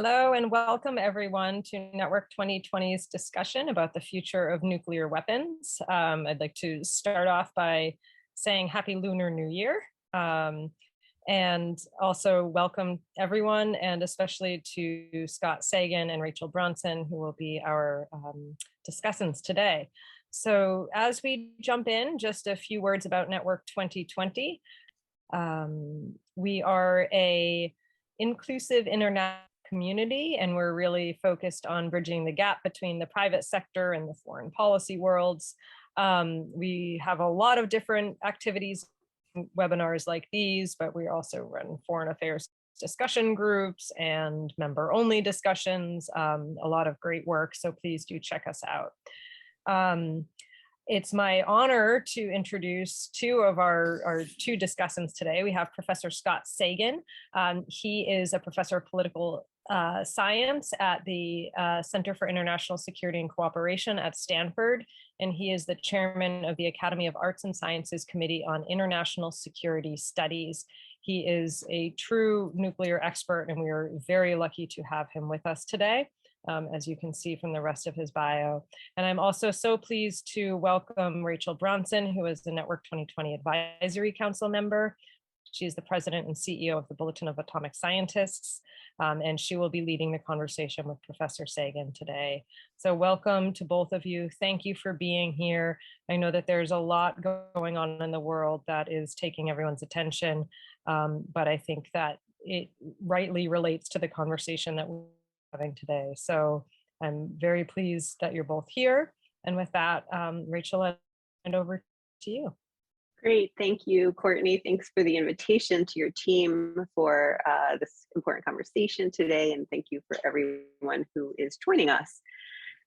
Hello and welcome everyone to Network 2020's discussion about the future of nuclear weapons. I'd like to start off by saying Happy Lunar New Year, and also welcome everyone, and especially to Scott Sagan and Rachel Bronson, who will be our discussants today. So as we jump in, just a few words about Network 2020. We are a inclusive international community, and we're really focused on bridging the gap between the private sector and the foreign policy worlds. We have a lot of different activities, webinars like these, but we also run foreign affairs discussion groups and member-only discussions, a lot of great work, so please do check us out. It's my honor to introduce two of our two discussants today. We have Professor Scott Sagan. He is a professor of political science at the Center for International Security and Cooperation at Stanford, and he is the chairman of the Academy of Arts and Sciences Committee on International Security Studies. He is a true nuclear expert, and we are very lucky to have him with us today, as you can see from the rest of his bio. And I'm also so pleased to welcome Rachel Bronson, who is the Network 2020 Advisory Council member. She is the president and CEO of the Bulletin of Atomic Scientists, and she will be leading the conversation with Professor Sagan today. So welcome to both of you. Thank you for being here. I know that there's a lot going on in the world that is taking everyone's attention, but I think that it rightly relates to the conversation that we're having today. So I'm very pleased that you're both here. And with that, Rachel, I'll hand over to you. Great, thank you, Courtney. Thanks for the invitation to your team for this important conversation today, and thank you for everyone who is joining us.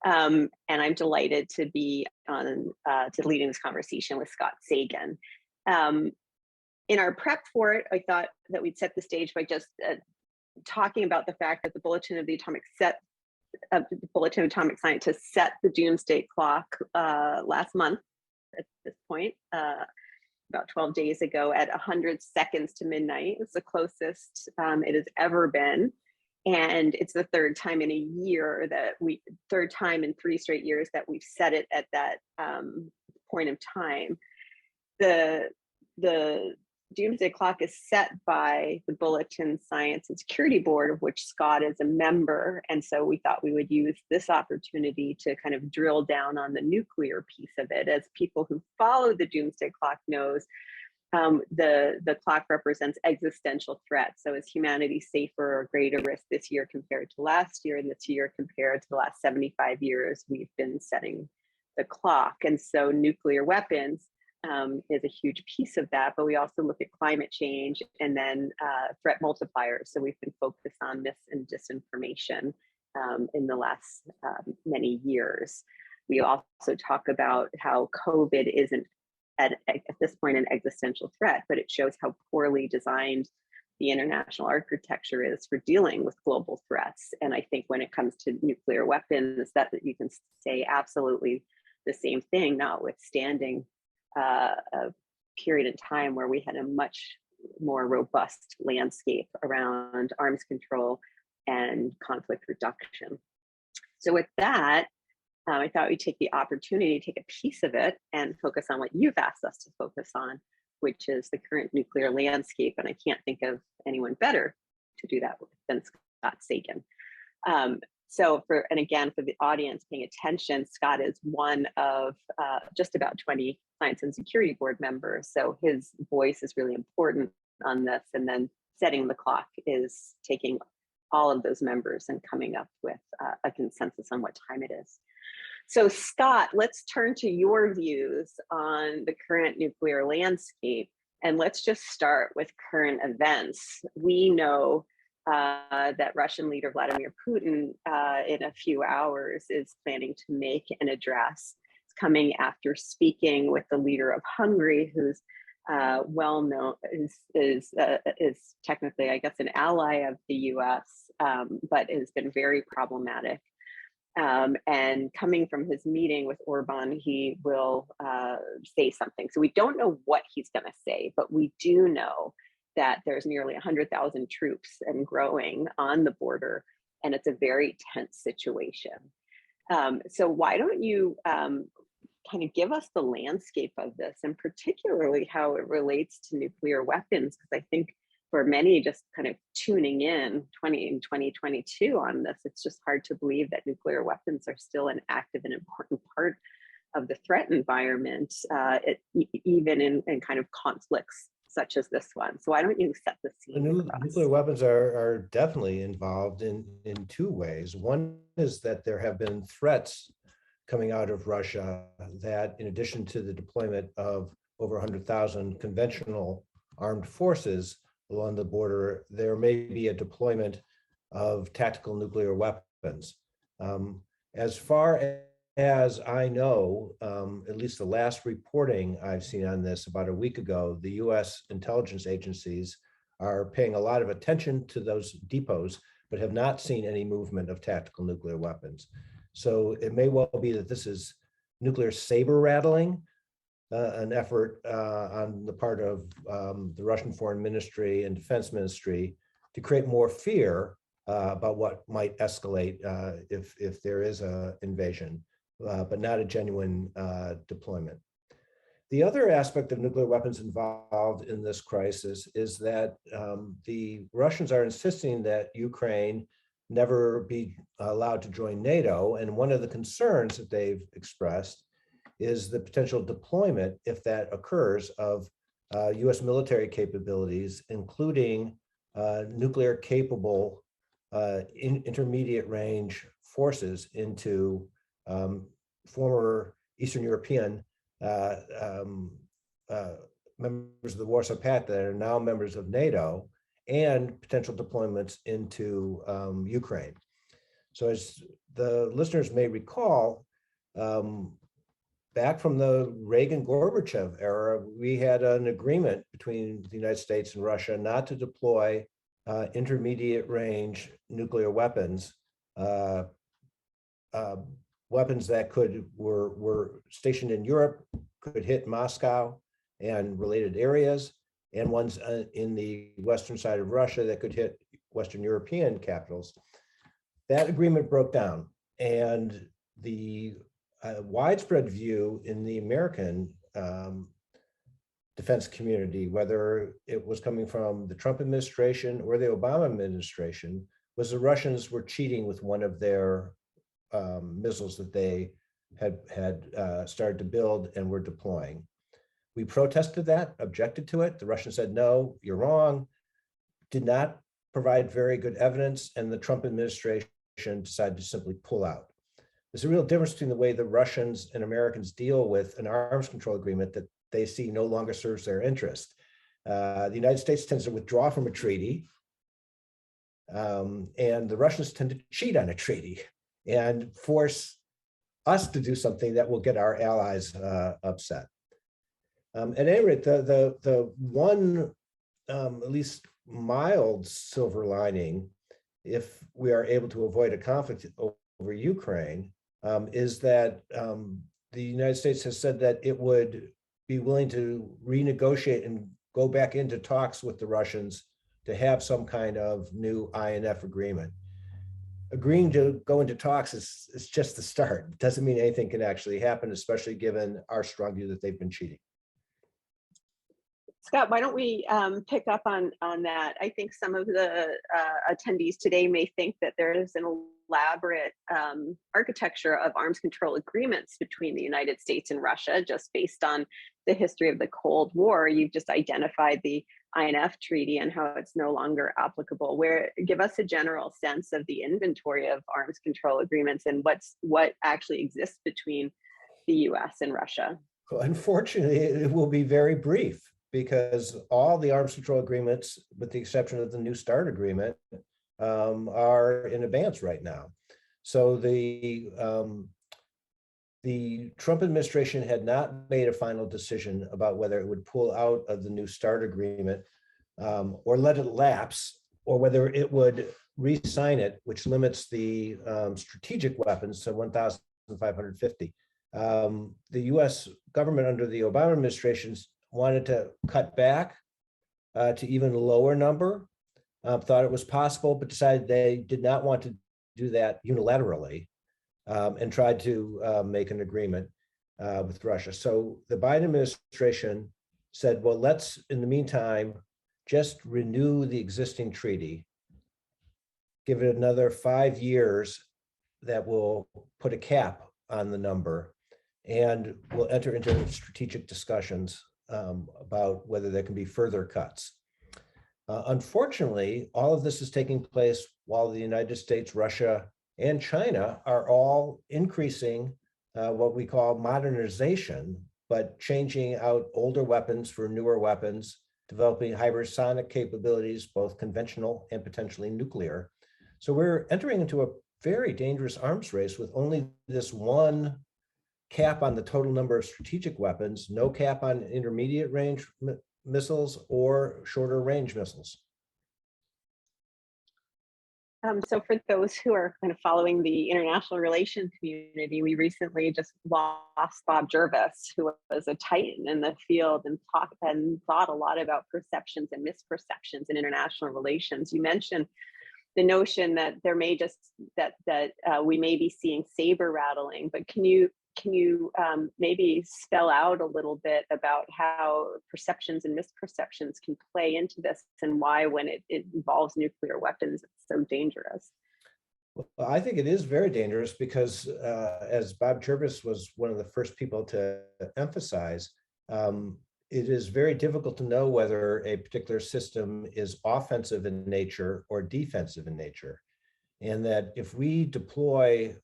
And I'm delighted to be on to leading this conversation with Scott Sagan. In our prep for it, I thought that we'd set the stage by just talking about the fact that the Bulletin of Atomic Scientists set the Doomsday Clock last month at this point. About 12 days ago at 100 seconds to midnight. It's the closest it has ever been. And it's the third time in in 3 straight years that we've set it at that point of time. The Doomsday Clock is set by the Bulletin Science and Security Board, of which Scott is a member. And so we thought we would use this opportunity to kind of drill down on the nuclear piece of it. As people who follow the Doomsday Clock knows, the clock represents existential threats. So is humanity safer or greater risk this year compared to last year, and this year compared to the last 75 years we've been setting the clock? And so nuclear weapons is a huge piece of that, but we also look at climate change and then threat multipliers. So we've been focused on mis and disinformation in the last many years. We also talk about how COVID isn't at this point an existential threat, but it shows how poorly designed the international architecture is for dealing with global threats. And I think when it comes to nuclear weapons, that you can say absolutely the same thing, notwithstanding a period in time where we had a much more robust landscape around arms control and conflict reduction. So with that, I thought we'd take the opportunity to take a piece of it and focus on what you've asked us to focus on, which is the current nuclear landscape. And I can't think of anyone better to do that with than Scott Sagan. And again, for the audience paying attention, Scott is one of just about 20 Science and Security Board members. So his voice is really important on this. And then setting the clock is taking all of those members and coming up with a consensus on what time it is. So Scott, let's turn to your views on the current nuclear landscape. And let's just start with current events. We know that Russian leader Vladimir Putin in a few hours is planning to make an address. It's coming after speaking with the leader of Hungary, who's well known, is technically, I guess, an ally of the US, but has been very problematic. And coming from his meeting with Orban, he will say something. So we don't know what he's going to say, but we do know that there's nearly 100,000 troops and growing on the border. and it's a very tense situation. So why don't you kind of give us the landscape of this, and particularly how it relates to nuclear weapons? Because I think for many just kind of tuning in 2022 on this, it's just hard to believe that nuclear weapons are still an active and important part of the threat environment, even in kind of conflicts such as this one. So why don't you set the scene? Nuclear weapons are definitely involved in two ways. One is that there have been threats coming out of Russia that, in addition to the deployment of over 100,000 conventional armed forces along the border, there may be a deployment of tactical nuclear weapons. As far as I know, at least the last reporting I've seen on this about a week ago, the US intelligence agencies are paying a lot of attention to those depots, but have not seen any movement of tactical nuclear weapons. So it may well be that this is nuclear saber rattling, an effort on the part of the Russian Foreign Ministry and Defense Ministry to create more fear about what might escalate if there is an invasion, but not a genuine deployment. The other aspect of nuclear weapons involved in this crisis is that the Russians are insisting that Ukraine never be allowed to join NATO. And one of the concerns that they've expressed is the potential deployment, if that occurs, of US military capabilities, including nuclear capable intermediate range forces into former Eastern European members of the Warsaw Pact that are now members of NATO, and potential deployments into Ukraine. So as the listeners may recall, back from the Reagan-Gorbachev era, we had an agreement between the United States and Russia not to deploy intermediate range nuclear weapons, weapons that were stationed in Europe, could hit Moscow and related areas, and ones in the western side of Russia that could hit Western European capitals. That agreement broke down, and the widespread view in the American defense community, whether it was coming from the Trump administration or the Obama administration, was the Russians were cheating with one of their missiles that they had started to build and were deploying. We protested that, objected to it. The Russians said, no, you're wrong, did not provide very good evidence, and the Trump administration decided to simply pull out. There's a real difference between the way the Russians and Americans deal with an arms control agreement that they see no longer serves their interest. The United States tends to withdraw from a treaty, and the Russians tend to cheat on a treaty and force us to do something that will get our allies upset. At any rate, the one at least mild silver lining, if we are able to avoid a conflict over Ukraine, is that the United States has said that it would be willing to renegotiate and go back into talks with the Russians to have some kind of new INF agreement. Agreeing to go into talks is just the start. It doesn't mean anything can actually happen, especially given our strong view that they've been cheating. Scott, why don't we pick up on that? I think some of the attendees today may think that there is an elaborate architecture of arms control agreements between the United States and Russia, just based on the history of the Cold War. You've just identified the INF treaty and how it's no longer applicable. Give us a general sense of the inventory of arms control agreements and what actually exists between the US and Russia. Well, unfortunately, it will be very brief, because all the arms control agreements, with the exception of the New START agreement, are in abeyance right now. So the Trump administration had not made a final decision about whether it would pull out of the New START agreement or let it lapse, or whether it would re-sign it, which limits the strategic weapons to 1,550. The US government under the Obama administration wanted to cut back to even a lower number, thought it was possible, but decided they did not want to do that unilaterally and tried to make an agreement with Russia. So the Biden administration said, well, let's, in the meantime, just renew the existing treaty, give it another 5 years that will put a cap on the number, and we'll enter into strategic discussions about whether there can be further cuts. Unfortunately, all of this is taking place while the United States, Russia, and China are all increasing what we call modernization, but changing out older weapons for newer weapons, developing hypersonic capabilities, both conventional and potentially nuclear. So we're entering into a very dangerous arms race with only this one cap on the total number of strategic weapons, no cap on intermediate range missiles or shorter range missiles. So for those who are kind of following the international relations community, we recently just lost Bob Jervis, who was a titan in the field and thought a lot about perceptions and misperceptions in international relations. You mentioned the notion that there may just we may be seeing saber rattling, but can you maybe spell out a little bit about how perceptions and misperceptions can play into this, and why, when it involves nuclear weapons, it's so dangerous? Well, I think it is very dangerous because, as Bob Jervis was one of the first people to emphasize, it is very difficult to know whether a particular system is offensive in nature or defensive in nature. And that if we deploy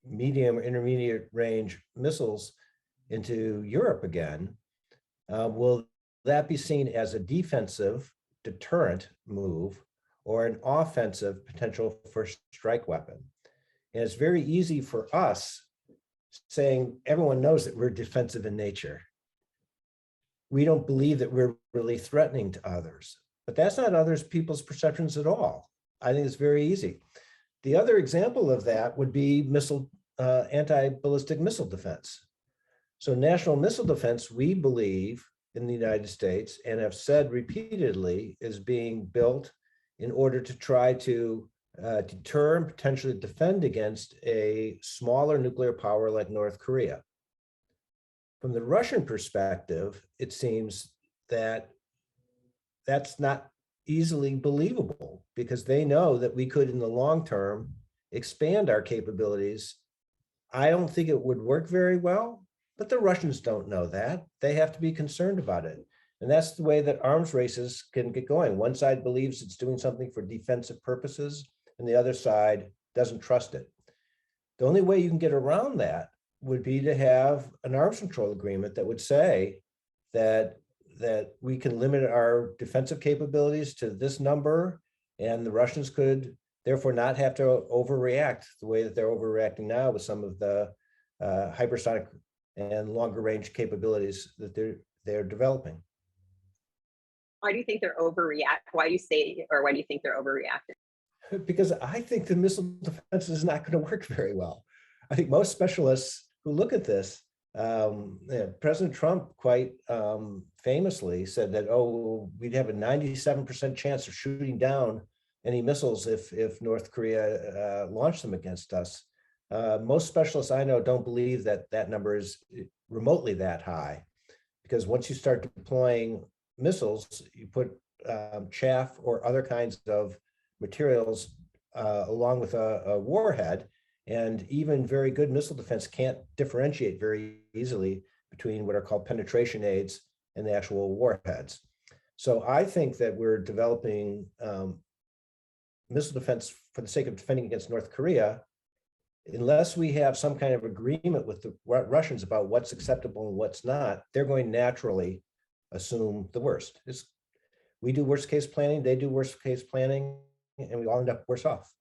medium or intermediate range missiles into Europe again, will that be seen as a defensive deterrent move or an offensive potential for strike weapon? And it's very easy for us saying, everyone knows that we're defensive in nature. We don't believe that we're really threatening to others, but that's not others people's perceptions at all. I think it's very easy. The other example of that would be anti-ballistic missile defense. So national missile defense, we believe in the United States, and have said repeatedly, is being built in order to try to deter and potentially defend against a smaller nuclear power like North Korea. From the Russian perspective, it seems that that's not easily believable, because they know that we could, in the long term, expand our capabilities. I don't think it would work very well, but the Russians don't know that. They have to be concerned about it. And that's the way that arms races can get going. One side believes it's doing something for defensive purposes, and the other side doesn't trust it. The only way you can get around that would be to have an arms control agreement that would say that we can limit our defensive capabilities to this number, and the Russians could therefore not have to overreact the way that they're overreacting now with some of the hypersonic and longer range capabilities that they're developing. Why do you think they're overreact? Why do you think they're overreacting? Because I think the missile defense is not going to work very well. I think most specialists who look at this, President Trump quite famously said that, oh, we'd have a 97% chance of shooting down any missiles if North Korea launched them against us. Most specialists I know don't believe that that number is remotely that high, because once you start deploying missiles, you put chaff or other kinds of materials along with a warhead, and even very good missile defense can't differentiate very easily between what are called penetration aids and the actual warheads. So I think that we're developing missile defense for the sake of defending against North Korea, unless we have some kind of agreement with the Russians about what's acceptable and what's not. They're going to naturally assume the worst. We do worst case planning, they do worst case planning, and we all end up worse off.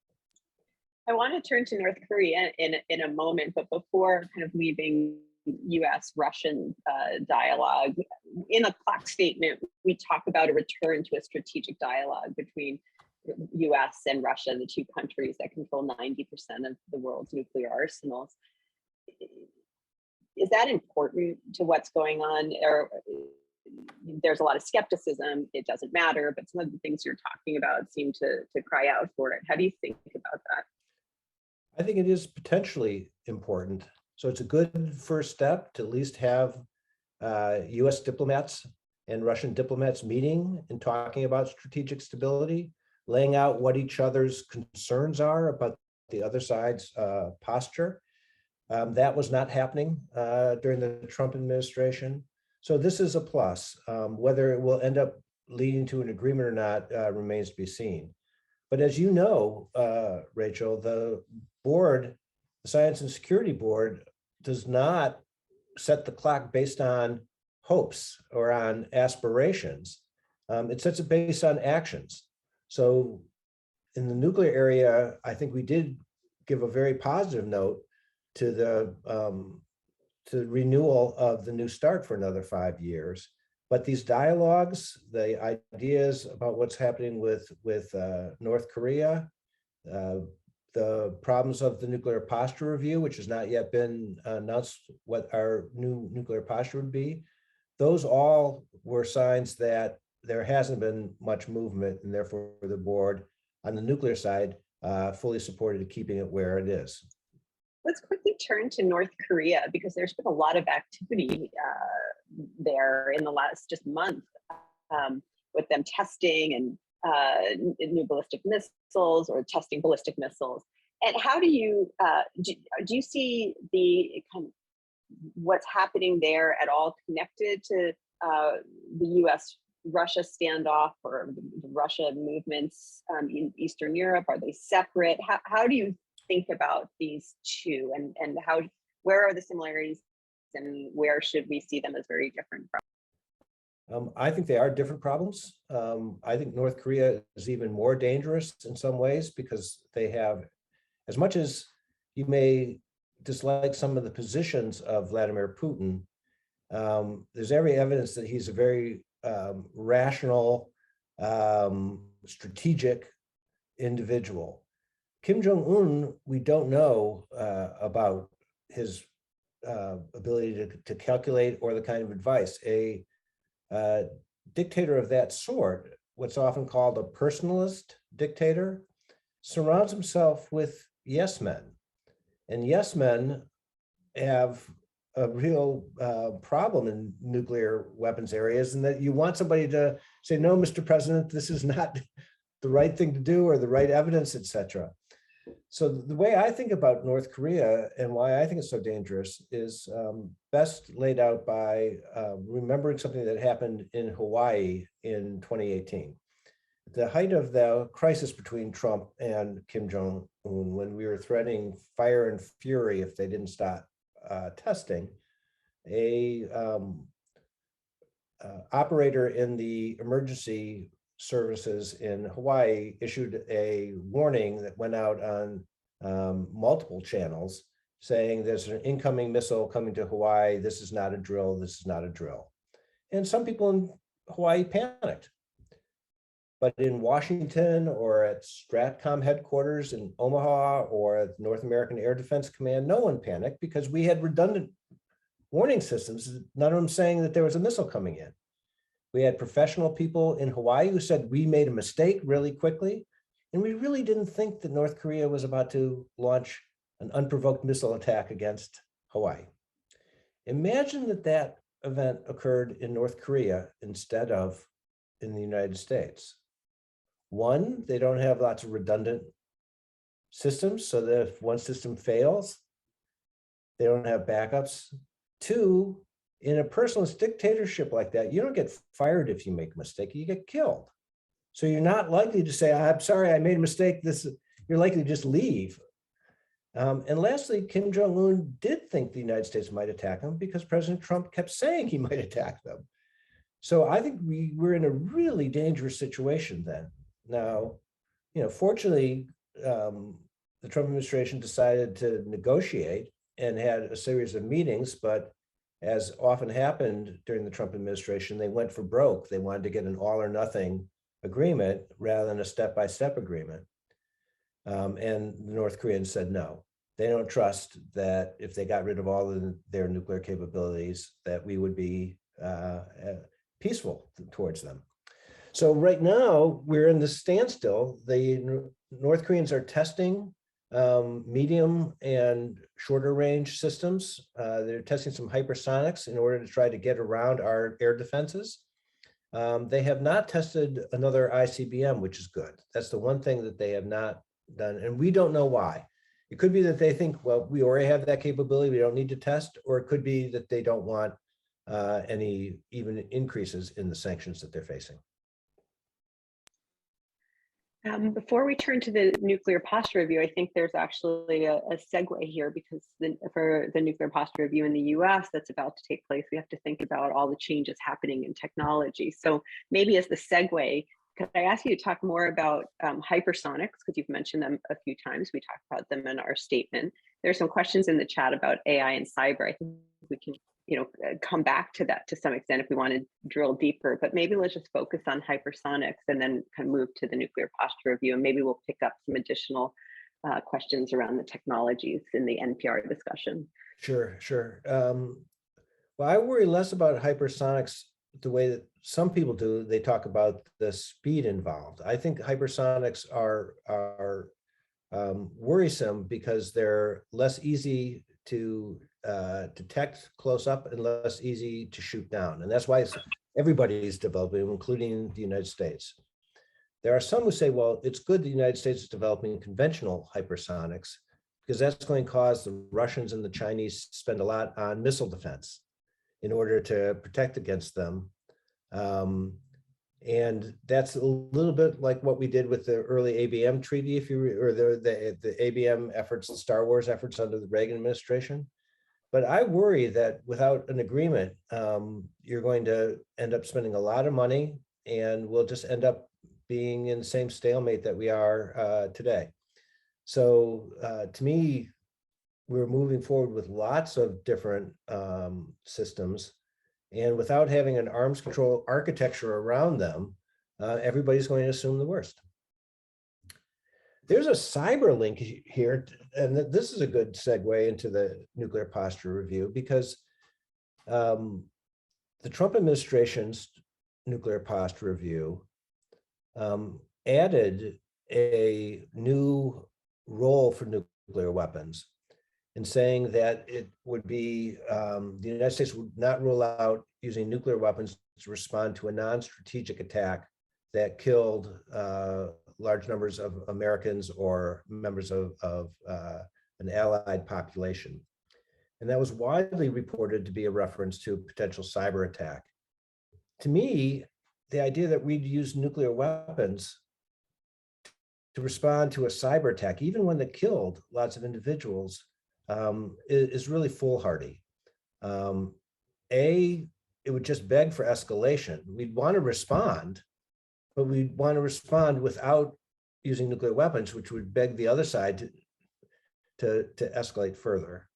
I want to turn to North Korea in a moment, but before kind of leaving US-Russian dialogue, in the clock statement, we talk about a return to a strategic dialogue between US and Russia, the two countries that control 90% of the world's nuclear arsenals. Is that important to what's going on? Or there's a lot of skepticism. It doesn't matter, but some of the things you're talking about seem to cry out for it. How do you think about that? I think it is potentially important. So it's a good first step to at least have US diplomats and Russian diplomats meeting and talking about strategic stability, laying out what each other's concerns are about the other side's posture. That was not happening during the Trump administration. So this is a plus. Whether it will end up leading to an agreement or not remains to be seen. But as you know, Rachel, the board, the Science and Security Board, does not set the clock based on hopes or on aspirations. It sets it based on actions. So in the nuclear area, I think we did give a very positive note to the renewal of the New START for another 5 years. But these dialogues, the ideas about what's happening with North Korea, the problems of the nuclear posture review, which has not yet been announced what our new nuclear posture would be, those all were signs that there hasn't been much movement, and therefore the board on the nuclear side fully supported keeping it where it is. Let's quickly turn to North Korea, because there's been a lot of activity there in the last just month with them testing and new ballistic missiles or testing ballistic missiles. And how do you do you see the what's happening there at all connected to the U.S.-Russia standoff or the Russia movements in Eastern Europe? Are they separate? How do you think about these two, and where are the similarities and where should we see them as very different from? I think they are different problems. I think North Korea is even more dangerous in some ways because they have, as much as you may dislike some of the positions of Vladimir Putin, there's every evidence that he's a very rational, strategic individual. Kim Jong-un, we don't know about his ability to calculate or the kind of advice. A dictator of that sort, what's often called a personalist dictator, surrounds himself with yes men. And yes men have a real problem in nuclear weapons areas, and that you want somebody to say, no, Mr. President, this is not the right thing to do or the right evidence, etc. So the way I think about North Korea and why I think it's so dangerous is best laid out by remembering something that happened in Hawaii in 2018. The height of the crisis between Trump and Kim Jong-un, when we were threatening fire and fury if they didn't stop testing, a operator in the emergency services in Hawaii issued a warning that went out on multiple channels saying there's an incoming missile coming to Hawaii. This is not a drill. This is not a drill. And some people in Hawaii panicked. But in Washington or at Stratcom headquarters in Omaha or at North American Air Defense Command, no one panicked because we had redundant warning systems, none of them saying that there was a missile coming in. We had professional people in Hawaii who said we made a mistake really quickly, and we really didn't think that North Korea was about to launch an unprovoked missile attack against Hawaii. Imagine that that event occurred in North Korea instead of in the United States. One, they don't have lots of redundant systems, so that if one system fails, they don't have backups. Two, in a personalist dictatorship like that, you don't get fired if you make a mistake, you get killed. So you're not likely to say, I'm sorry, I made a mistake. You're likely to just leave. And lastly, Kim Jong-un did think the United States might attack him because President Trump kept saying he might attack them. So I think we were in a really dangerous situation then. Now, fortunately, the Trump administration decided to negotiate and had a series of meetings, but as often happened during the Trump administration, they went for broke. They wanted to get an all or nothing agreement rather than a step-by-step agreement. And the North Koreans said no. They don't trust that if they got rid of all of their nuclear capabilities, that we would be peaceful towards them. So right now we're in the standstill. The North Koreans are testing medium and shorter range systems. They're testing some hypersonics in order to try to get around our air defenses. They have not tested another ICBM, which is good. That's the one thing that they have not done, and we don't know why. It could be that they think, well, we already have that capability, we don't need to test, or it could be that they don't want any even increases in the sanctions that they're facing. Before we turn to the nuclear posture review, I think there's actually a segue here, because for the nuclear posture review in the US that's about to take place, we have to think about all the changes happening in technology. So maybe as the segue, could I ask you to talk more about hypersonics, because you've mentioned them a few times. We talked about them in our statement. There's some questions in the chat about AI and cyber. I think we can come back to that to some extent if we want to drill deeper, but maybe let's just focus on hypersonics and then kind of move to the nuclear posture review, and maybe we'll pick up some additional questions around the technologies in the NPR discussion. Sure. Well, I worry less about hypersonics the way that some people do. They talk about the speed involved. I think hypersonics are worrisome because they're less easy to detect close up and less easy to shoot down. And that's why everybody is developing, including the United States. There are some who say, well, it's good the United States is developing conventional hypersonics because that's going to cause the Russians and the Chinese to spend a lot on missile defense in order to protect against them. And that's a little bit like what we did with the early ABM treaty, or the ABM efforts, the Star Wars efforts under the Reagan administration. But I worry that without an agreement, you're going to end up spending a lot of money, and we'll just end up being in the same stalemate that we are today. So to me, we're moving forward with lots of different systems, and without having an arms control architecture around them, everybody's going to assume the worst. There's a cyber link here, and this is a good segue into the nuclear posture review, because the Trump administration's nuclear posture review added a new role for nuclear weapons in saying that it would be, the United States would not rule out using nuclear weapons to respond to a non-strategic attack that killed large numbers of Americans or members of an allied population. And that was widely reported to be a reference to a potential cyber attack. To me, the idea that we'd use nuclear weapons to respond to a cyber attack, even one that killed lots of individuals, is really foolhardy. It would just beg for escalation. We'd want to respond, but we'd want to respond without using nuclear weapons, which would beg the other side to escalate further.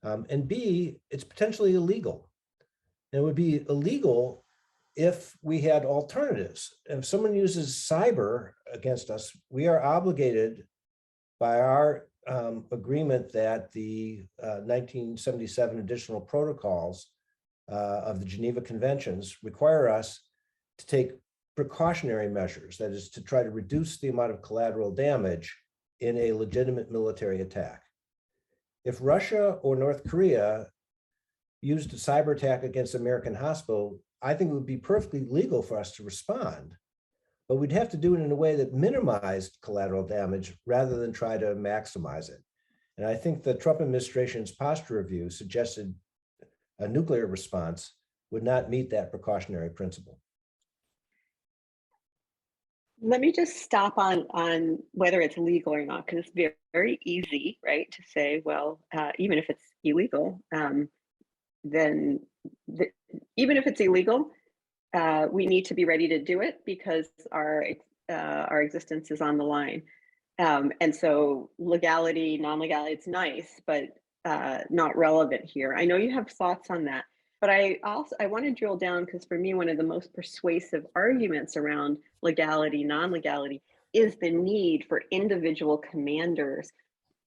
And B, it's potentially illegal. And it would be illegal if we had alternatives. If someone uses cyber against us, we are obligated by our agreement that the 1977 additional protocols of the Geneva Conventions require us to take precautionary measures, that is to try to reduce the amount of collateral damage in a legitimate military attack. If Russia or North Korea used a cyber attack against an American hospital, I think it would be perfectly legal for us to respond, but we'd have to do it in a way that minimized collateral damage rather than try to maximize it. And I think the Trump administration's posture review suggested a nuclear response would not meet that precautionary principle. Let me just stop on whether it's legal or not, because it's very easy, right, to say, well, even if it's illegal, then even if it's illegal, we need to be ready to do it because our existence is on the line. And so legality, non-legality, it's nice, but not relevant here. I know you have thoughts on that, but I want to drill down, because for me, one of the most persuasive arguments around legality, non-legality is the need for individual commanders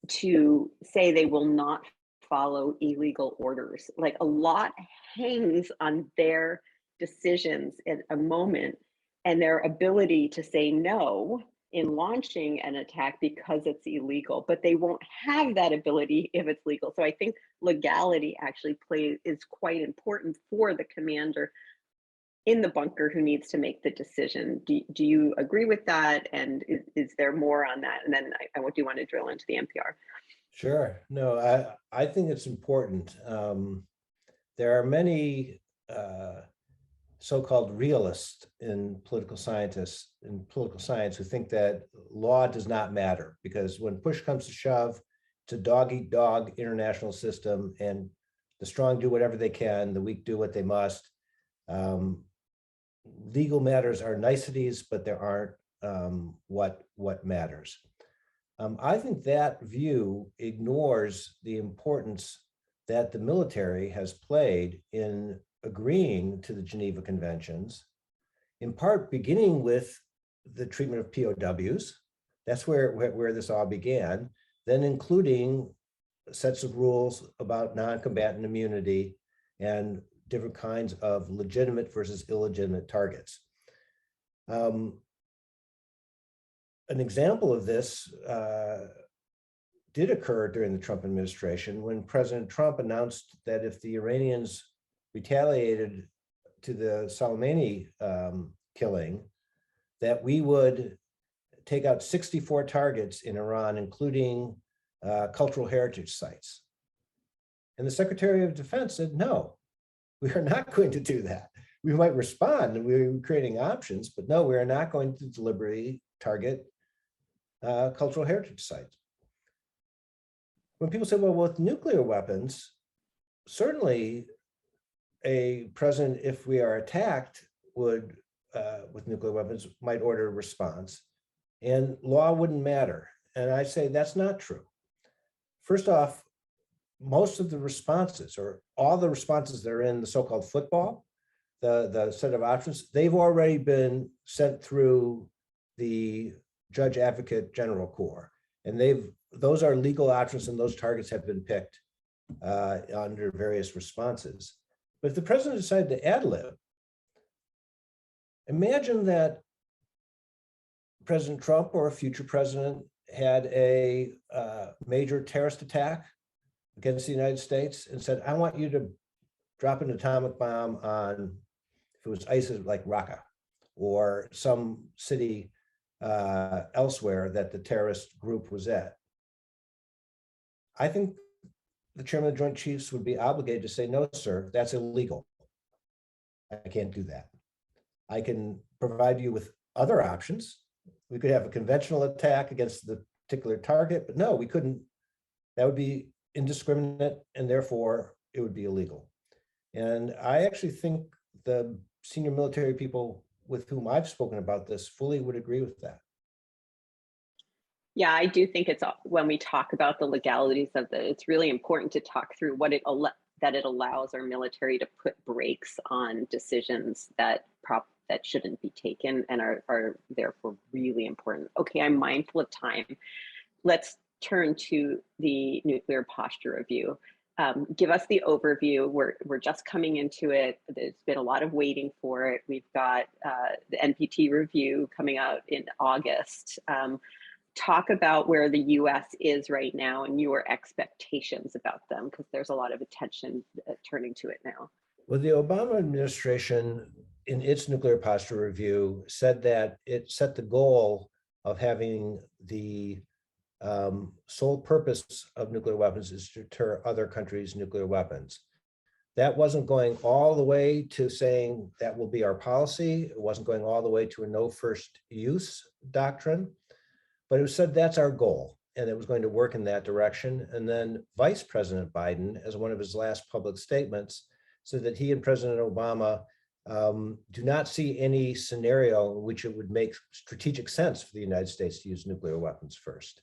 to say they will not follow illegal orders. Like, a lot hangs on their decisions at a moment and their ability to say no in launching an attack because it's illegal, but they won't have that ability if it's legal. So I think legality actually is quite important for the commander in the bunker who needs to make the decision. Do you agree with that? And is there more on that? And then I do want to drill into the NPR. Sure. No, I think it's important. There are many so-called realists in political science who think that law does not matter, because when push comes to shove, it's a dog-eat-dog international system, and the strong do whatever they can, the weak do what they must. Legal matters are niceties, but there aren't what matters. I think that view ignores the importance that the military has played in agreeing to the Geneva Conventions, in part beginning with the treatment of POWs. That's where this all began, then including sets of rules about non-combatant immunity and different kinds of legitimate versus illegitimate targets. An example of this did occur during the Trump administration, when President Trump announced that if the Iranians retaliated to the Soleimani killing, that we would take out 64 targets in Iran, including cultural heritage sites. And the Secretary of Defense said, no, we are not going to do that. We might respond, and we're creating options, but no, we are not going to deliberately target cultural heritage sites. When people say, well, with nuclear weapons, certainly a president, if we are attacked, would, with nuclear weapons, might order a response, and law wouldn't matter. And I say that's not true. First off, most of the responses, or all the responses that are in the so-called football, the set of options, they've already been sent through the Judge Advocate General Corps, and those are legal options, and those targets have been picked under various responses. But if the president decided to ad lib, imagine that President Trump or a future president had a major terrorist attack against the United States and said, I want you to drop an atomic bomb on, if it was ISIS, like Raqqa, or some city elsewhere that the terrorist group was at. I think the chairman of the Joint Chiefs would be obligated to say, no, sir, that's illegal. I can't do that. I can provide you with other options. We could have a conventional attack against the particular target, but no, we couldn't. That would be indiscriminate, and therefore it would be illegal. And I actually think the senior military people with whom I've spoken about this fully would agree with that. Yeah, I do think it's, when we talk about the legalities of it's really important to talk through what that it allows our military to put brakes on decisions that shouldn't be taken and are therefore really important. Okay, I'm mindful of time. Let's turn to the nuclear posture review. Give us the overview. We're just coming into it. There's been a lot of waiting for it. We've got the NPT review coming out in August. Talk about where the US is right now and your expectations about them, because there's a lot of attention turning to it now. Well, the Obama administration, in its nuclear posture review, said that it set the goal of having the sole purpose of nuclear weapons is to deter other countries' nuclear weapons. That wasn't going all the way to saying that will be our policy. It wasn't going all the way to a no first use doctrine, but it was said that's our goal, and it was going to work in that direction. And then Vice President Biden, as one of his last public statements, said that he and President Obama do not see any scenario in which it would make strategic sense for the United States to use nuclear weapons first.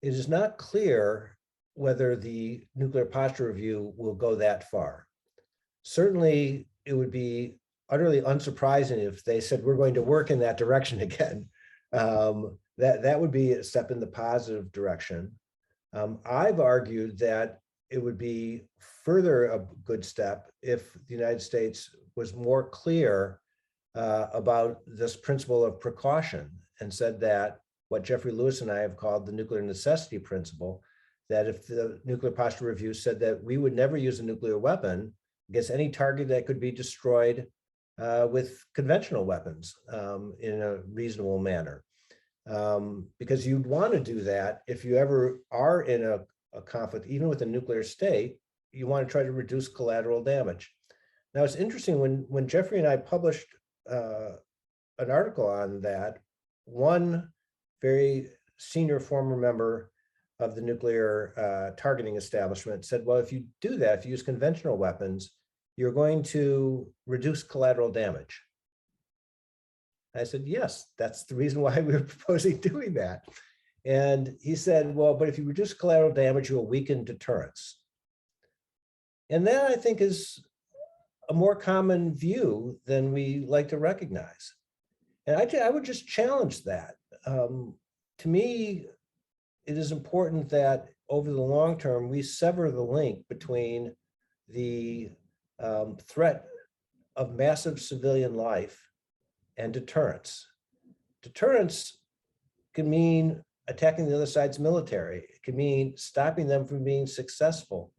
It is not clear whether the nuclear posture review will go that far. Certainly, it would be utterly unsurprising if they said we're going to work in that direction again. That would be a step in the positive direction. I've argued that it would be further a good step if the United States was more clear about this principle of precaution and said that what Jeffrey Lewis and I have called the nuclear necessity principle, that if the Nuclear Posture Review said that we would never use a nuclear weapon against any target that could be destroyed with conventional weapons in a reasonable manner. Because you'd want to do that if you ever are in a conflict, even with a nuclear state, you want to try to reduce collateral damage. Now, it's interesting, when Jeffrey and I published an article on that, one very senior former member of the nuclear targeting establishment said, well, if you do that, if you use conventional weapons, you're going to reduce collateral damage. I said, yes, that's the reason why we were proposing doing that. And he said, well, but if you reduce collateral damage, you'll weaken deterrence. And that, I think, is a more common view than we like to recognize. And I would just challenge that. To me, it is important that over the long term, we sever the link between the threat of massive civilian life and deterrence. Deterrence can mean attacking the other side's military. It can mean stopping them from being successful.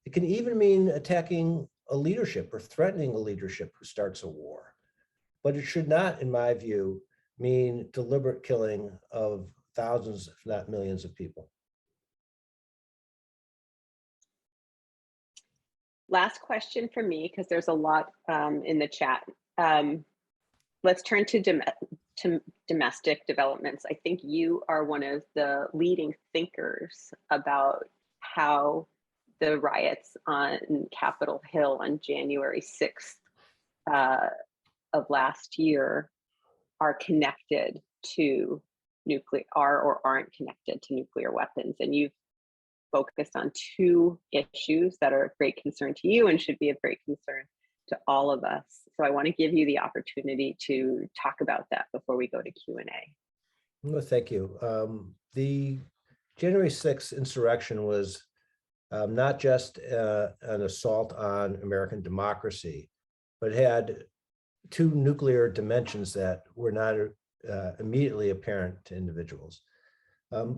It can even mean attacking a leadership or threatening a leadership who starts a war. But it should not, in my view, mean deliberate killing of thousands, if not millions of people. Last question from me, because there's a lot in the chat. Let's turn to domestic developments. I think you are one of the leading thinkers about how the riots on Capitol Hill on January 6th of last year are connected to nuclear, are or aren't connected to nuclear weapons. And you've focused on two issues that are of great concern to you and should be of great concern to all of us. So I want to give you the opportunity to talk about that before we go to Q&A. Well, thank you. The January 6th insurrection was not just an assault on American democracy, but it had two nuclear dimensions that were not immediately apparent to individuals.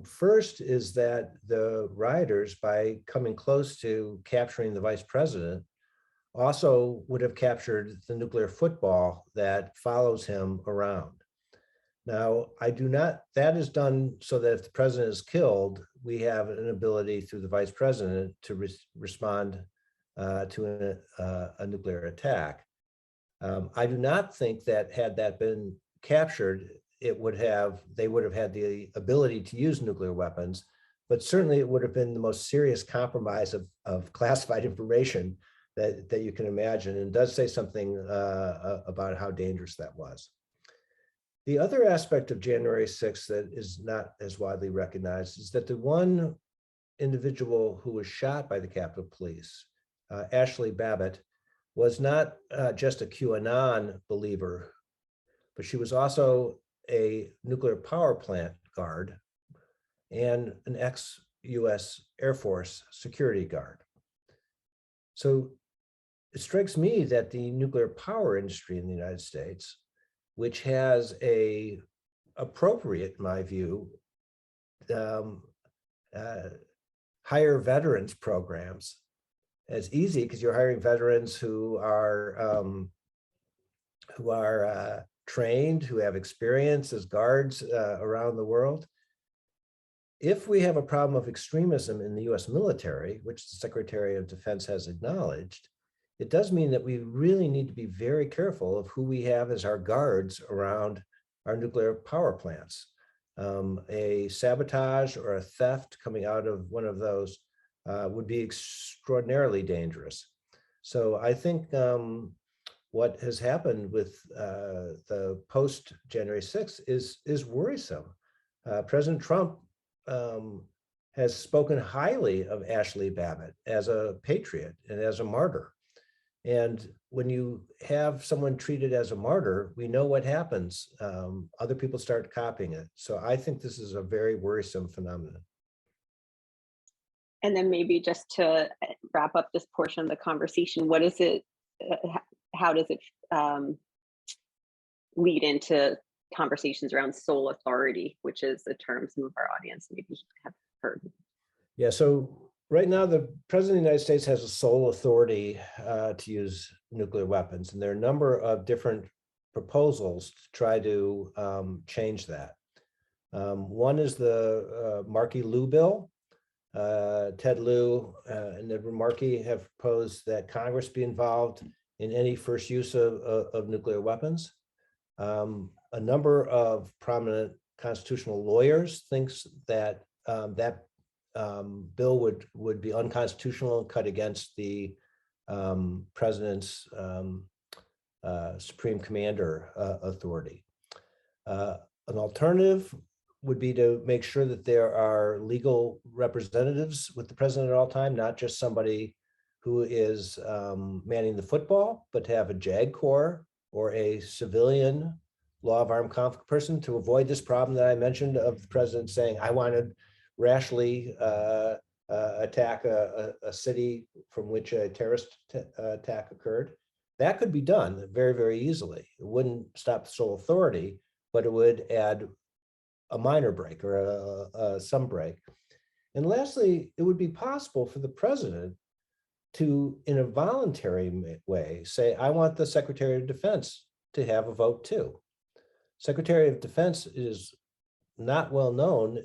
First is that the rioters, by coming close to capturing the vice president, also would have captured the nuclear football that follows him around. Now, that is done so that if the president is killed, we have an ability through the vice president to respond to a nuclear attack. I do not think that had that been captured, they would have had the ability to use nuclear weapons, but certainly it would have been the most serious compromise of classified information that you can imagine, and does say something about how dangerous that was. The other aspect of January 6th that is not as widely recognized is that the one individual who was shot by the Capitol Police, Ashley Babbitt, was not just a QAnon believer, but she was also a nuclear power plant guard and an ex-US Air Force security guard. So it strikes me that the nuclear power industry in the United States, which has a appropriate, in my view, hire veterans programs. It's easy because you're hiring veterans who are trained, who have experience as guards around the world. If we have a problem of extremism in the US military, which the Secretary of Defense has acknowledged, it does mean that we really need to be very careful of who we have as our guards around our nuclear power plants. A sabotage or a theft coming out of one of those would be extraordinarily dangerous. So I think what has happened with the post-January 6th is worrisome. President Trump has spoken highly of Ashley Babbitt as a patriot and as a martyr. And when you have someone treated as a martyr, we know what happens. Other people start copying it. So I think this is a very worrisome phenomenon. And then maybe just to wrap up this portion of the conversation, what is it, how does it lead into conversations around sole authority, which is a term some of our audience maybe have heard? Yeah, so right now the President of the United States has a sole authority to use nuclear weapons, and there are a number of different proposals to try to change that. One is the Markey-Liu bill. Ted Lieu and Edward Markey have proposed that Congress be involved in any first use of nuclear weapons. A number of prominent constitutional lawyers thinks that that bill would be unconstitutional and cut against the president's supreme commander authority. An alternative would be to make sure that there are legal representatives with the president at all time, not just somebody who is manning the football, but to have a JAG Corps or a civilian law of armed conflict person to avoid this problem that I mentioned of the president saying, I want to rashly attack a city from which a terrorist attack occurred. That could be done very, very easily. It wouldn't stop sole authority, but it would add a minor break or some break. And lastly, it would be possible for the president to, in a voluntary way, say, I want the Secretary of Defense to have a vote too. Secretary of Defense is not well known,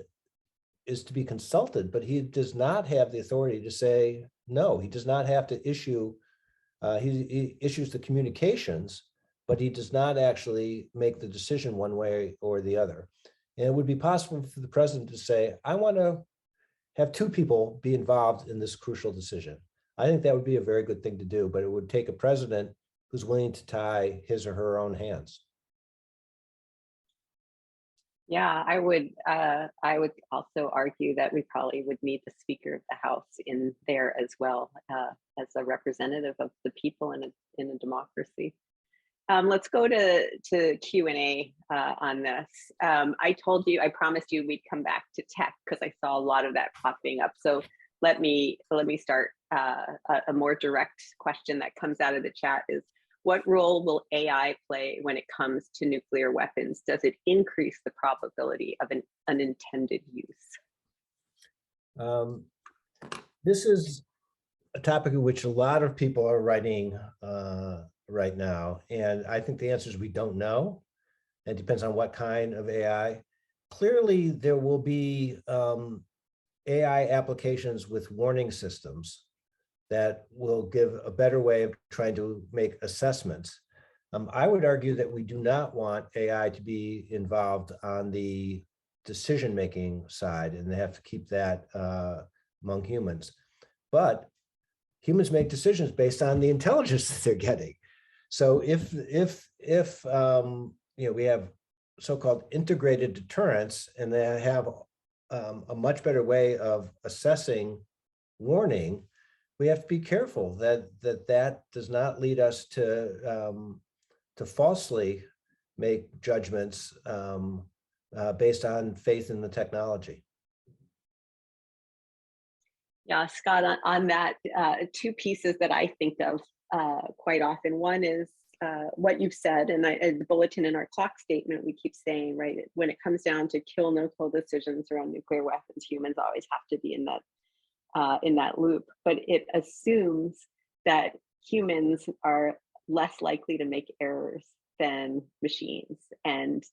is to be consulted, but he does not have the authority to say no. He does not have to issue, he issues the communications, but he does not actually make the decision one way or the other. And it would be possible for the president to say, I want to have two people be involved in this crucial decision. I think that would be a very good thing to do, but it would take a president who's willing to tie his or her own hands. Yeah, I would also argue that we probably would need the Speaker of the House in there as well, as a representative of the people in a democracy. Let's go to Q&A on this. I promised you we'd come back to tech because I saw a lot of that popping up. So let me start. A more direct question that comes out of the chat is, what role will AI play when it comes to nuclear weapons? Does it increase the probability of an unintended use? This is a topic in which a lot of people are writing right now. And I think the answer is we don't know. It depends on what kind of AI. Clearly, there will be AI applications with warning systems that will give a better way of trying to make assessments. I would argue that we do not want AI to be involved on the decision-making side, and they have to keep that among humans. But humans make decisions based on the intelligence that they're getting. So if we have so-called integrated deterrence, and they have a much better way of assessing warning, we have to be careful that does not lead us to falsely make judgments based on faith in the technology. Yeah, Scott, on that, two pieces that I think of quite often. One is what you've said, and the Bulletin in our clock statement, we keep saying, right, when it comes down to kill, no kill decisions around nuclear weapons, humans always have to be in that loop. But it assumes that humans are less likely to make errors than machines. And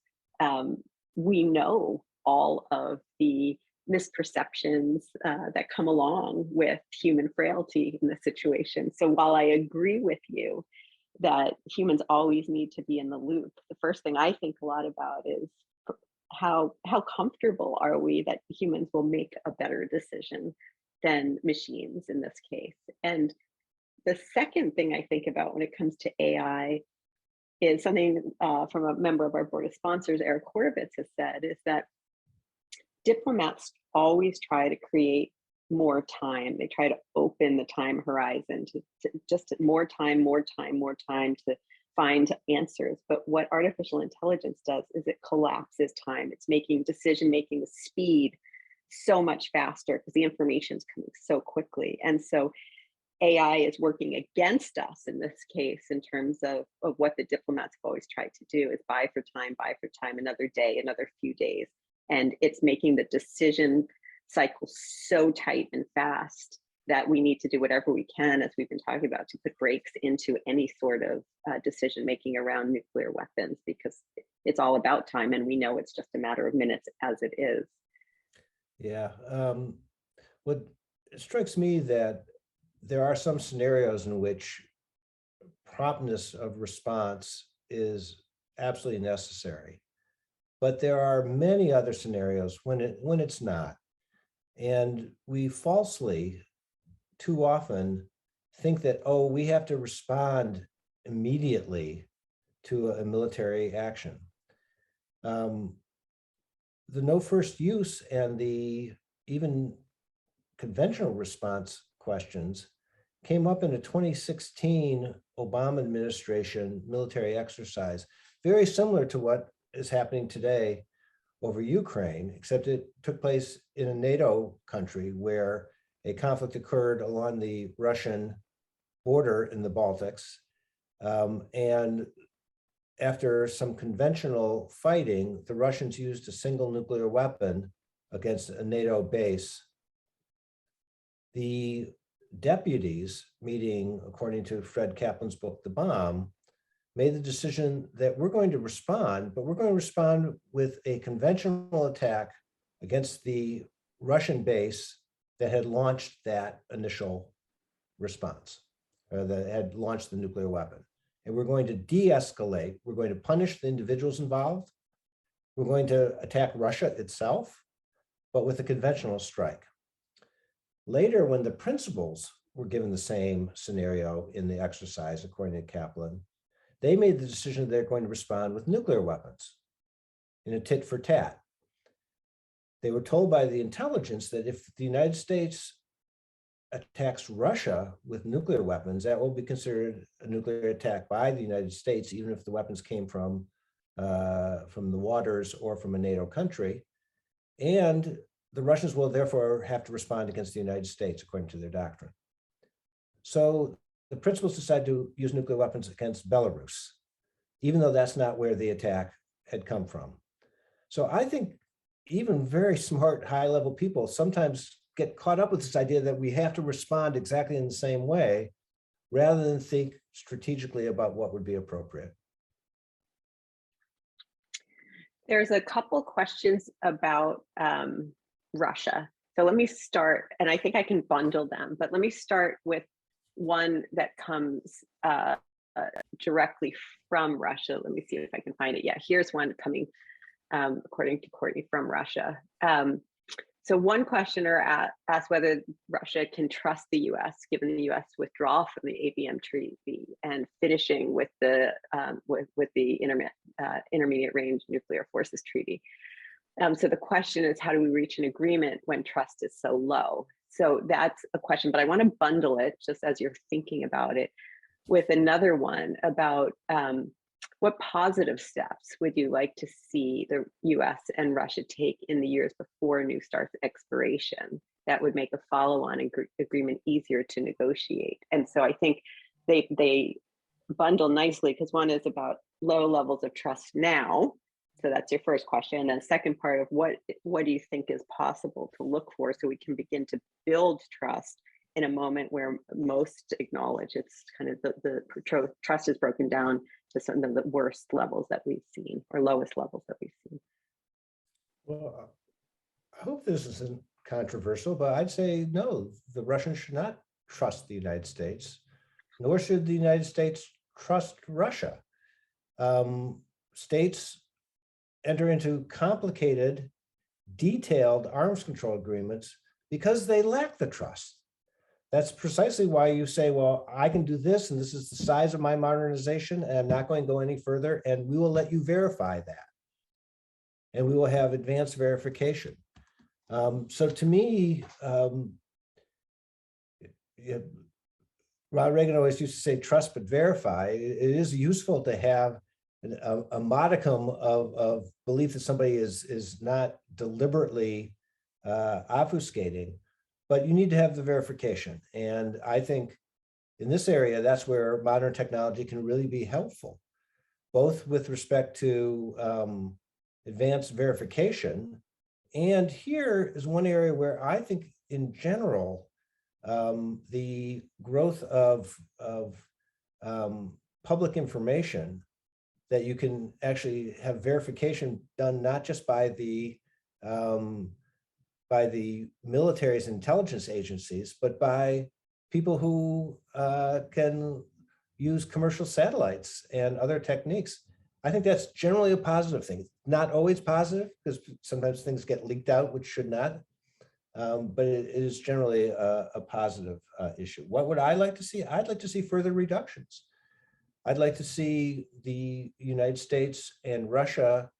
we know all of the misperceptions that come along with human frailty in this situation. So while I agree with you that humans always need to be in the loop, the first thing I think a lot about is how comfortable are we that humans will make a better decision than machines in this case. And the second thing I think about when it comes to AI is something from a member of our board of sponsors, Eric Horowitz, has said, is that diplomats always try to create more time. They try to open the time horizon to just more time to find answers. But what artificial intelligence does is it collapses time. It's making decision-making with speed so much faster because the information is coming so quickly. And so AI is working against us in this case in terms of what the diplomats have always tried to do is buy for time, another day, another few days. And it's making the decision cycle so tight and fast that we need to do whatever we can, as we've been talking about, to put brakes into any sort of decision making around nuclear weapons, because it's all about time, and we know it's just a matter of minutes as it is. Yeah. What strikes me that there are some scenarios in which promptness of response is absolutely necessary, but there are many other scenarios when it's not. And we falsely, too often, think that, oh, we have to respond immediately to a military action. The no first use and the even conventional response questions came up in a 2016 Obama administration military exercise, very similar to what is happening today over Ukraine, except it took place in a NATO country where a conflict occurred along the Russian border in the Baltics. And after some conventional fighting, the Russians used a single nuclear weapon against a NATO base. The deputies, meeting according to Fred Kaplan's book, The Bomb, made the decision that we're going to respond, but we're going to respond with a conventional attack against the Russian base that had launched that initial response, or that had launched the nuclear weapon. And we're going to de-escalate. We're going to punish the individuals involved. We're going to attack Russia itself, but with a conventional strike. Later, when the principals were given the same scenario in the exercise, according to Kaplan, they made the decision that they're going to respond with nuclear weapons in a tit for tat. They were told by the intelligence that if the United States attacks Russia with nuclear weapons, that will be considered a nuclear attack by the United States, even if the weapons came from the waters or from a NATO country. And the Russians will therefore have to respond against the United States, according to their doctrine. So the principals decided to use nuclear weapons against Belarus, even though that's not where the attack had come from. So I think even very smart, high-level people sometimes get caught up with this idea that we have to respond exactly in the same way, rather than think strategically about what would be appropriate. There's a couple questions about Russia. So let me start, and I think I can bundle them, but let me start with one that comes directly from Russia. Let me see if I can find it. Yeah, here's one coming, according to Courtney, from Russia. So one questioner asked whether Russia can trust the US, given the US withdrawal from the ABM treaty, and finishing with the intermediate range nuclear forces treaty. So the question is, how do we reach an agreement when trust is so low? So that's a question, but I want to bundle it, just as you're thinking about it, with another one about what positive steps would you like to see the US and Russia take in the years before New START's expiration that would make a follow-on agreement easier to negotiate? And so I think they bundle nicely, because one is about low levels of trust now. So that's your first question. And the second part of what do you think is possible to look for so we can begin to build trust in a moment where most acknowledge it's kind of the trust is broken down to some of the worst levels that we've seen, or lowest levels that we've seen. Well, I hope this isn't controversial, but I'd say no, the Russians should not trust the United States, nor should the United States trust Russia. States enter into complicated, detailed arms control agreements because they lack the trust. That's precisely why you say, well, I can do this, and this is the size of my modernization, and I'm not going to go any further, and we will let you verify that. And we will have advanced verification. So to me, Ronald Reagan always used to say, trust but verify. It is useful to have a modicum of belief that somebody is not deliberately obfuscating, but you need to have the verification. And I think in this area, that's where modern technology can really be helpful, both with respect to advanced verification. And here is one area where I think in general, the growth of public information, that you can actually have verification done not just by the military's intelligence agencies, but by people who can use commercial satellites and other techniques. I think that's generally a positive thing. Not always positive, because sometimes things get leaked out, which should not. But it is generally a positive issue. What would I like to see? I'd like to see further reductions. I'd like to see the United States and Russia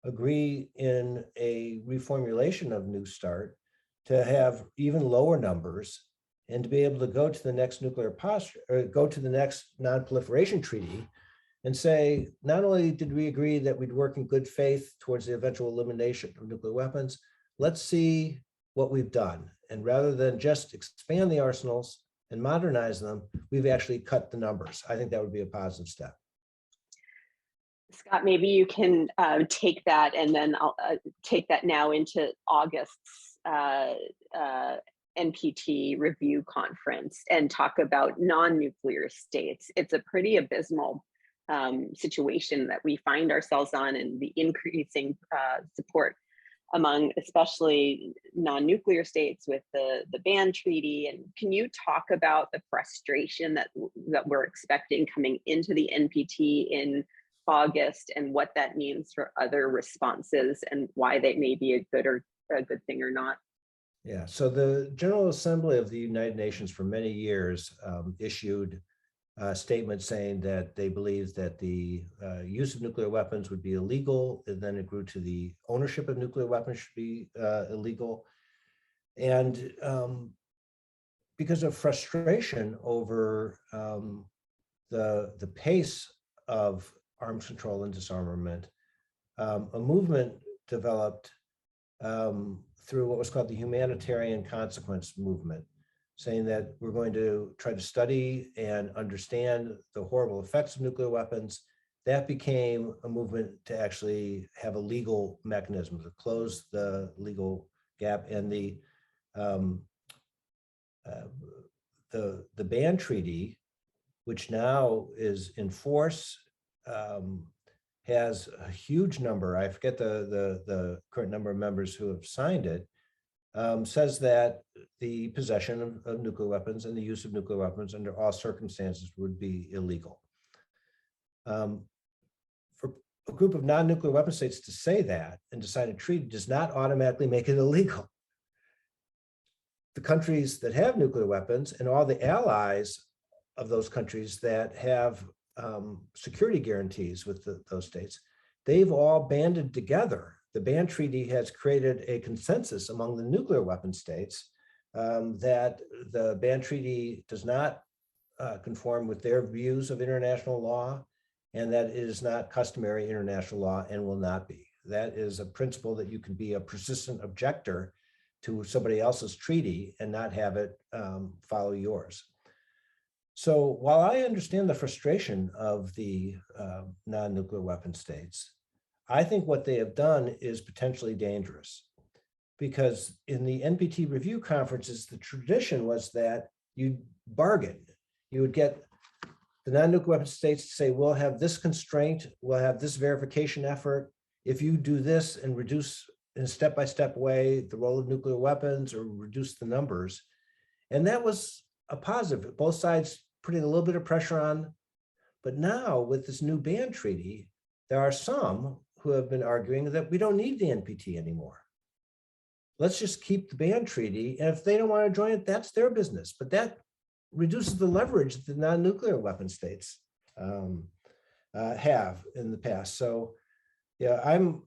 agree in a reformulation of New START to have even lower numbers and to be able to go to the next nuclear posture, or go to the next non-proliferation treaty and say, not only did we agree that we'd work in good faith towards the eventual elimination of nuclear weapons, let's see what we've done. And rather than just expand the arsenals and modernize them, we've actually cut the numbers. I think that would be a positive step. Scott, maybe you can take that, and then I'll take that now into August's NPT review conference and talk about non-nuclear states. It's a pretty abysmal situation that we find ourselves on, and the increasing support among especially non-nuclear states with the ban treaty. And can you talk about the frustration that we're expecting coming into the NPT in August, and what that means for other responses, and why they may be a good thing or not? Yeah, so the General Assembly of the United Nations for many years issued a statement saying that they believed that the use of nuclear weapons would be illegal, and then it grew to the ownership of nuclear weapons should be illegal. And because of frustration over the pace of arms control and disarmament, a movement developed through what was called the humanitarian consequence movement, saying that we're going to try to study and understand the horrible effects of nuclear weapons. That became a movement to actually have a legal mechanism to close the legal gap. And the ban treaty, which now is in force, has a huge number, I forget the current number of members who have signed it, says that the possession of nuclear weapons and the use of nuclear weapons under all circumstances would be illegal. For a group of non-nuclear weapon states to say that and to sign a treaty does not automatically make it illegal. The countries that have nuclear weapons and all the allies of those countries that have security guarantees with those states, they've all banded together. The ban treaty has created a consensus among the nuclear weapon states that the ban treaty does not conform with their views of international law, and that it is not customary international law and will not be. That is a principle that you can be a persistent objector to somebody else's treaty and not have it follow yours. So while I understand the frustration of the non-nuclear weapon states, I think what they have done is potentially dangerous, because in the NPT review conferences, the tradition was that you bargain. You would get the non-nuclear weapon states to say, we'll have this constraint, we'll have this verification effort. If you do this and reduce in a step-by-step way the role of nuclear weapons or reduce the numbers. And that was a positive, both sides putting a little bit of pressure on. But now with this new ban treaty, there are some who have been arguing that we don't need the NPT anymore. Let's just keep the ban treaty. And if they don't want to join it, that's their business. But that reduces the leverage that the non-nuclear weapon states have in the past. So yeah, I'm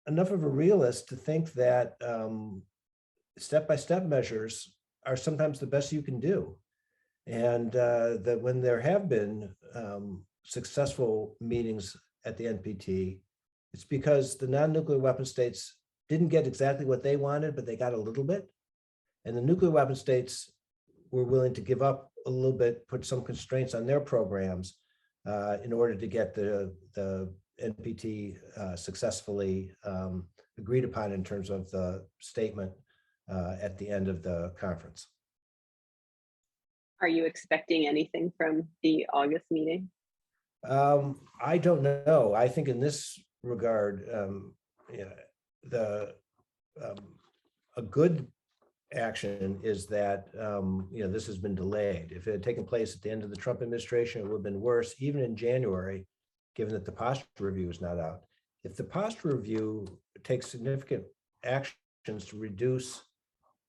enough of a realist to think that step-by-step measures are sometimes the best you can do. And that when there have been successful meetings at the NPT, it's because the non-nuclear weapon states didn't get exactly what they wanted, but they got a little bit. And the nuclear weapon states were willing to give up a little bit, put some constraints on their programs in order to get the NPT successfully agreed upon in terms of the statement at the end of the conference. Are you expecting anything from the August meeting? I don't know. I think in this regard, a good action is that this has been delayed. If it had taken place at the end of the Trump administration, it would have been worse, even in January, given that the posture review is not out. If the posture review takes significant actions to reduce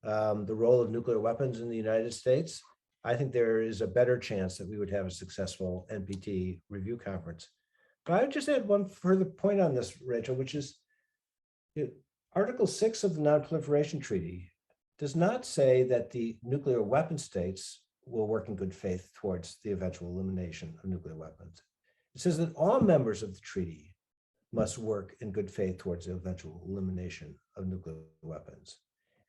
the role of nuclear weapons in the United States, I think there is a better chance that we would have a successful NPT review conference. But I would just add one further point on this, Rachel, which is Article 6 of the Non-Proliferation Treaty does not say that the nuclear weapon states will work in good faith towards the eventual elimination of nuclear weapons. It says that all members of the treaty must work in good faith towards the eventual elimination of nuclear weapons.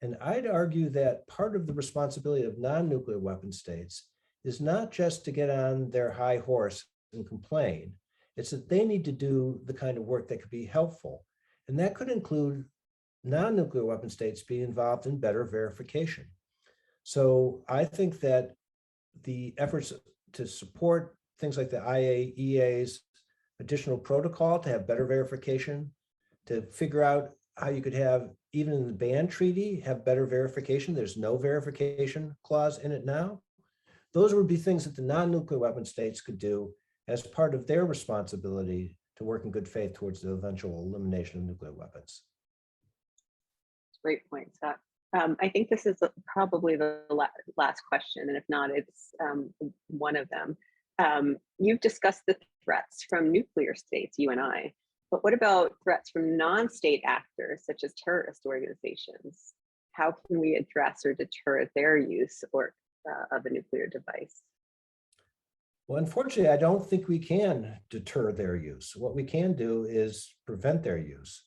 And I'd argue that part of the responsibility of non-nuclear weapon states is not just to get on their high horse and complain. It's that they need to do the kind of work that could be helpful. And that could include non-nuclear weapon states being involved in better verification. So I think that the efforts to support things like the IAEA's additional protocol to have better verification, to figure out how you could have, even in the ban treaty, have better verification. There's no verification clause in it now. Those would be things that the non-nuclear weapon states could do as part of their responsibility to work in good faith towards the eventual elimination of nuclear weapons. Great point, Scott. I think this is probably the last question, and if not, it's one of them. You've discussed the threats from nuclear states, you and I, but what about threats from non-state actors, such as terrorist organizations? How can we address or deter their use of a nuclear device? Well, unfortunately, I don't think we can deter their use. What we can do is prevent their use.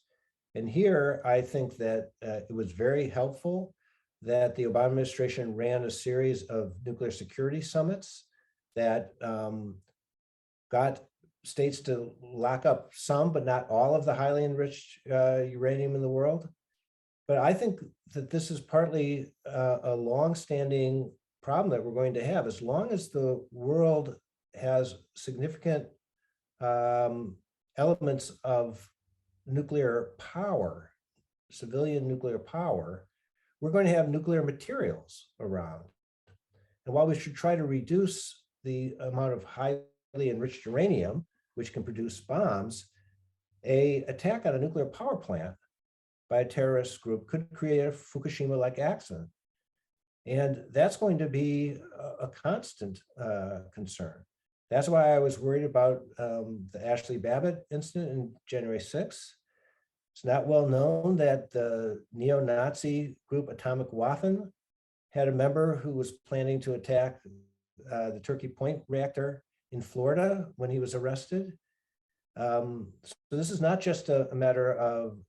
And here, I think that it was very helpful that the Obama administration ran a series of nuclear security summits that got states to lock up some, but not all of the highly enriched uranium in the world. But I think that this is partly a long-standing problem that we're going to have. As long as the world has significant elements of nuclear power, civilian nuclear power, we're going to have nuclear materials around. And while we should try to reduce the amount of highly enriched uranium, which can produce bombs, an attack on a nuclear power plant by a terrorist group could create a Fukushima-like accident. And that's going to be a constant concern. That's why I was worried about the Ashley Babbitt incident in January 6th. It's not well known that the neo-Nazi group Atomic Waffen had a member who was planning to attack the Turkey Point reactor in Florida when he was arrested. So this is not just a matter of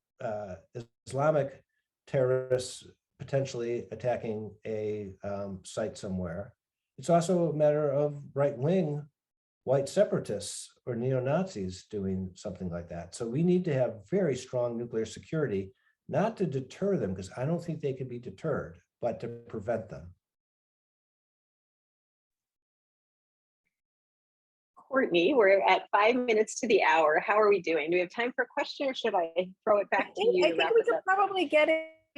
Islamic terrorists potentially attacking a site somewhere. It's also a matter of right-wing white separatists or neo-Nazis doing something like that. So we need to have very strong nuclear security, not to deter them, because I don't think they can be deterred, but to prevent them. Courtney, we're at 5 minutes to the hour. How are we doing? Do we have time for a question, or should I throw it back to you? I think we could probably get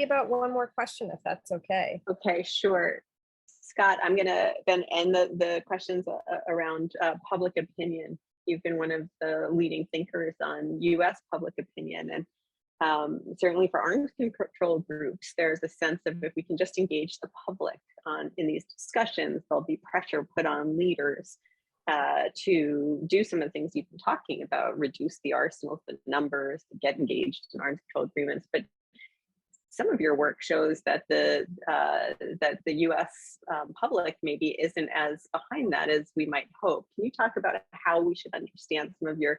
about one more question, if that's okay. Okay, sure. Scott, I'm going to then end the questions around public opinion. You've been one of the leading thinkers on US public opinion, and certainly for arms control groups, there's a sense of if we can just engage the public in these discussions, there'll be pressure put on leaders to do some of the things you've been talking about, reduce the arsenals, the numbers, get engaged in arms control agreements. But some of your work shows that the U.S. Public maybe isn't as behind that as we might hope. Can you talk about how we should understand some of your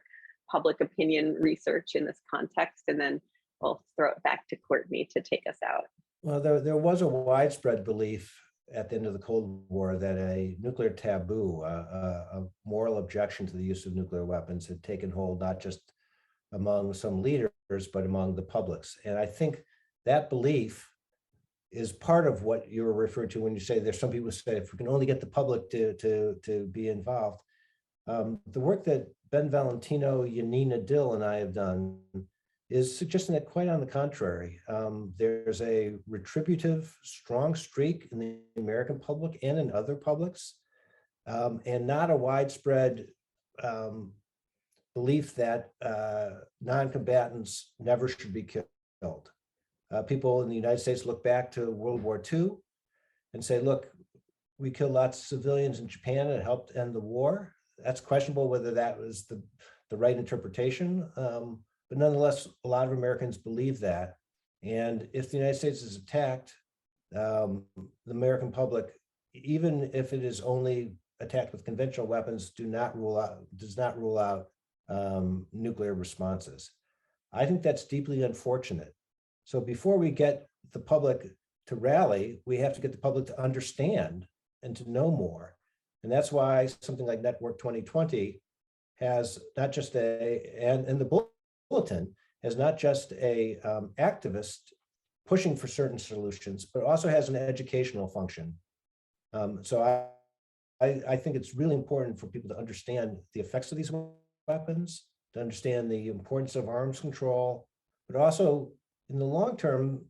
public opinion research in this context, and then we'll throw it back to Courtney to take us out. Well, there was a widespread belief at the end of the Cold War that a nuclear taboo, a moral objection to the use of nuclear weapons had taken hold, not just among some leaders, but among the publics. And I think that belief is part of what you were referring to when you say there's some people who say if we can only get the public to be involved. The work that Ben Valentino, Yanina Dill, and I have done is suggesting that quite on the contrary. There's a retributive, strong streak in the American public and in other publics, and not a widespread belief that non-combatants never should be killed. People in the United States look back to World War II and say, look, we killed lots of civilians in Japan and it helped end the war. That's questionable whether that was the right interpretation. But nonetheless, a lot of Americans believe that. And if the United States is attacked, the American public, even if it is only attacked with conventional weapons, does not rule out nuclear responses. I think that's deeply unfortunate. So before we get the public to rally, we have to get the public to understand and to know more. And that's why something like Network 2020 has not just and the Bulletin has not just a activist pushing for certain solutions, but also has an educational function. So I think it's really important for people to understand the effects of these weapons, to understand the importance of arms control, but also in the long term,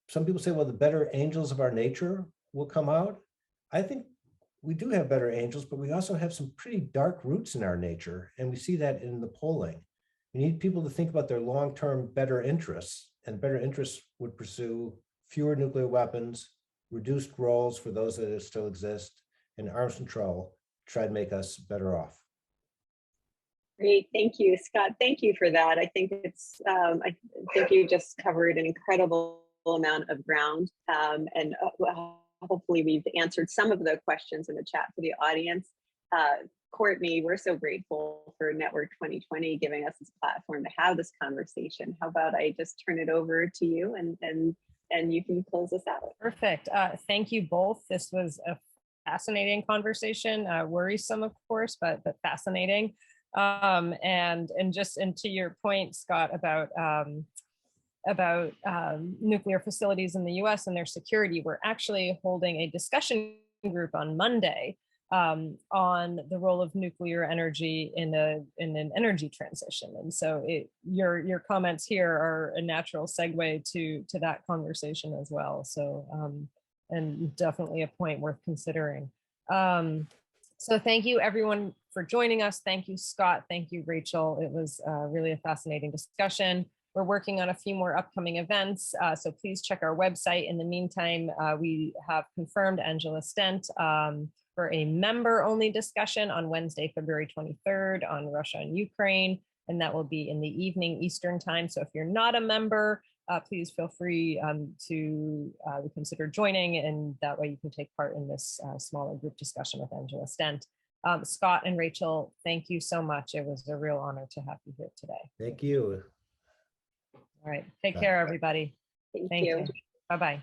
some people say, well, the better angels of our nature will come out. I think we do have better angels, but we also have some pretty dark roots in our nature. And we see that in the polling. We need people to think about their long-term better interests, and better interests would pursue fewer nuclear weapons, reduced roles for those that still exist, and arms control to try to make us better off. Great, thank you, Scott. Thank you for that. I think it's, I think you just covered an incredible amount of ground, and hopefully we've answered some of the questions in the chat for the audience. Courtney, we're so grateful for Network 2020 giving us this platform to have this conversation. How about I just turn it over to you and you can close us out. Perfect. Thank you both. This was a fascinating conversation, worrisome, of course, but fascinating. And to your point, Scott, about nuclear facilities in the US and their security, we're actually holding a discussion group on Monday on the role of nuclear energy in an energy transition. And so your comments here are a natural segue to that conversation as well. So and definitely a point worth considering. So thank you everyone for joining us. Thank you, Scott. Thank you, Rachel. It was really a fascinating discussion. We're working on a few more upcoming events, so please check our website. In the meantime, we have confirmed Angela Stent for a member-only discussion on Wednesday, February 23rd on Russia and Ukraine, and that will be in the evening Eastern time. So if you're not a member, please feel free to consider joining, and that way you can take part in this smaller group discussion with Angela Stent. Scott and Rachel, thank you so much. It was a real honor to have you here today. Thank you. All right, take care, everybody. Thank you. Bye-bye.